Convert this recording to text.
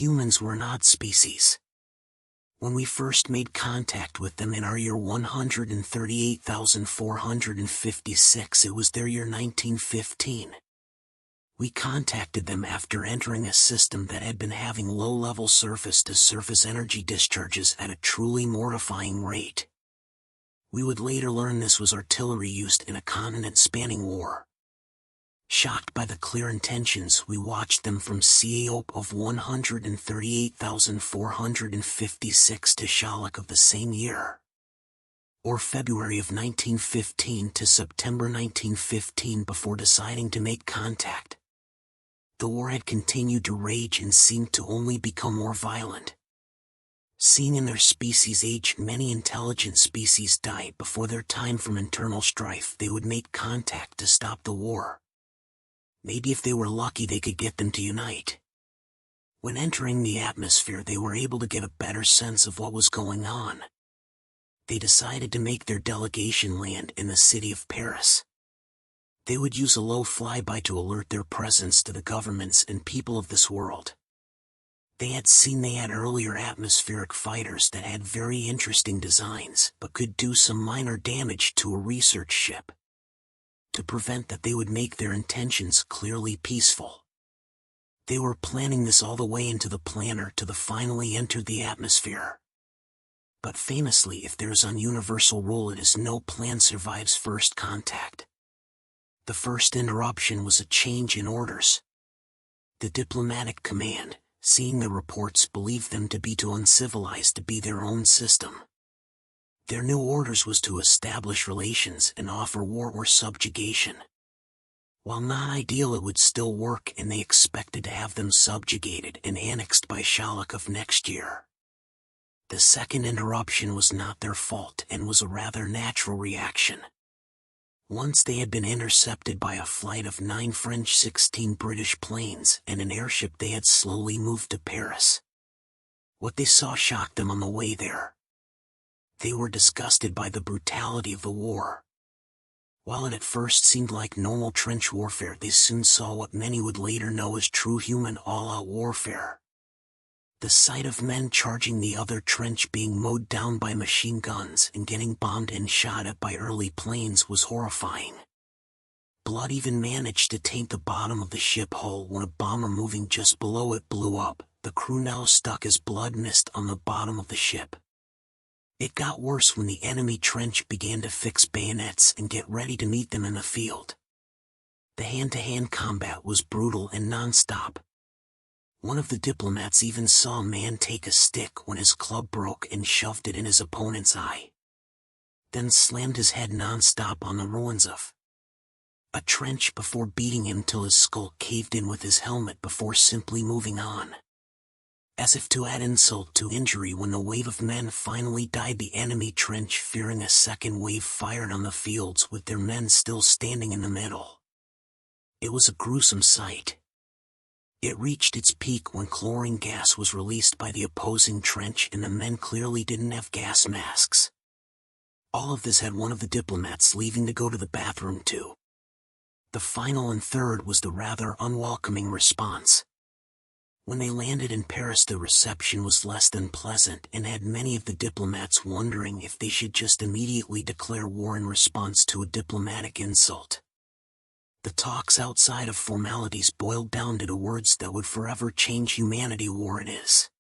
Humans were an odd species. When we first made contact with them in our year 138,456, it was their year 1915. We contacted them after entering a system that had been having low-level surface-to-surface energy discharges at a truly mortifying rate. We would later learn this was artillery used in a continent-spanning war. Shocked by the clear intentions, we watched them from CAOP of 138,456 to Shalak of the same year, or February of 1915 to September 1915, before deciding to make contact. The war had continued to rage and seemed to only become more violent. Seeing in their species' age many intelligent species die before their time from internal strife, they would make contact to stop the war. Maybe if they were lucky they could get them to unite. When entering the atmosphere, they were able to get a better sense of what was going on. They decided to make their delegation land in the city of Paris. They would use a low flyby to alert their presence to the governments and people of this world. They had seen they had earlier atmospheric fighters that had very interesting designs, but could do some minor damage to a research ship. To prevent that, they would make their intentions clearly peaceful. They were planning this all the way into the planner to the finally enter the atmosphere. But famously, if there's an universal rule, it is no plan survives first contact. The first interruption was a change in orders. The diplomatic command, seeing the reports, believed them to be too uncivilized to be their own system. Their new orders was to establish relations and offer war or subjugation. While not ideal, it would still work, and they expected to have them subjugated and annexed by Shalak of next year. The second interruption was not their fault and was a rather natural reaction. Once they had been intercepted by a flight of 9 French, 16 British planes, and an airship, they had slowly moved to Paris. What they saw shocked them on the way there. They were disgusted by the brutality of the war. While it at first seemed like normal trench warfare, they soon saw what many would later know as true human all-out warfare. The sight of men charging the other trench, being mowed down by machine guns and getting bombed and shot at by early planes, was horrifying. Blood even managed to taint the bottom of the ship hull when a bomber moving just below it blew up. The crew now stuck as blood mist on the bottom of the ship. It got worse when the enemy trench began to fix bayonets and get ready to meet them in the field. The hand-to-hand combat was brutal and non-stop. One of the diplomats even saw a man take a stick when his club broke and shoved it in his opponent's eye, then slammed his head non-stop on the ruins of a trench before beating him till his skull caved in with his helmet before simply moving on. As if to add insult to injury, when the wave of men finally died, the enemy trench, fearing a second wave, fired on the fields with their men still standing in the middle. It was a gruesome sight. It reached its peak when chlorine gas was released by the opposing trench, and the men clearly didn't have gas masks. All of this had one of the diplomats leaving to go to the bathroom too. The final and third was the rather unwelcoming response. When they landed in Paris, the reception was less than pleasant and had many of the diplomats wondering if they should just immediately declare war in response to a diplomatic insult. The talks outside of formalities boiled down to the words that would forever change humanity: war it is.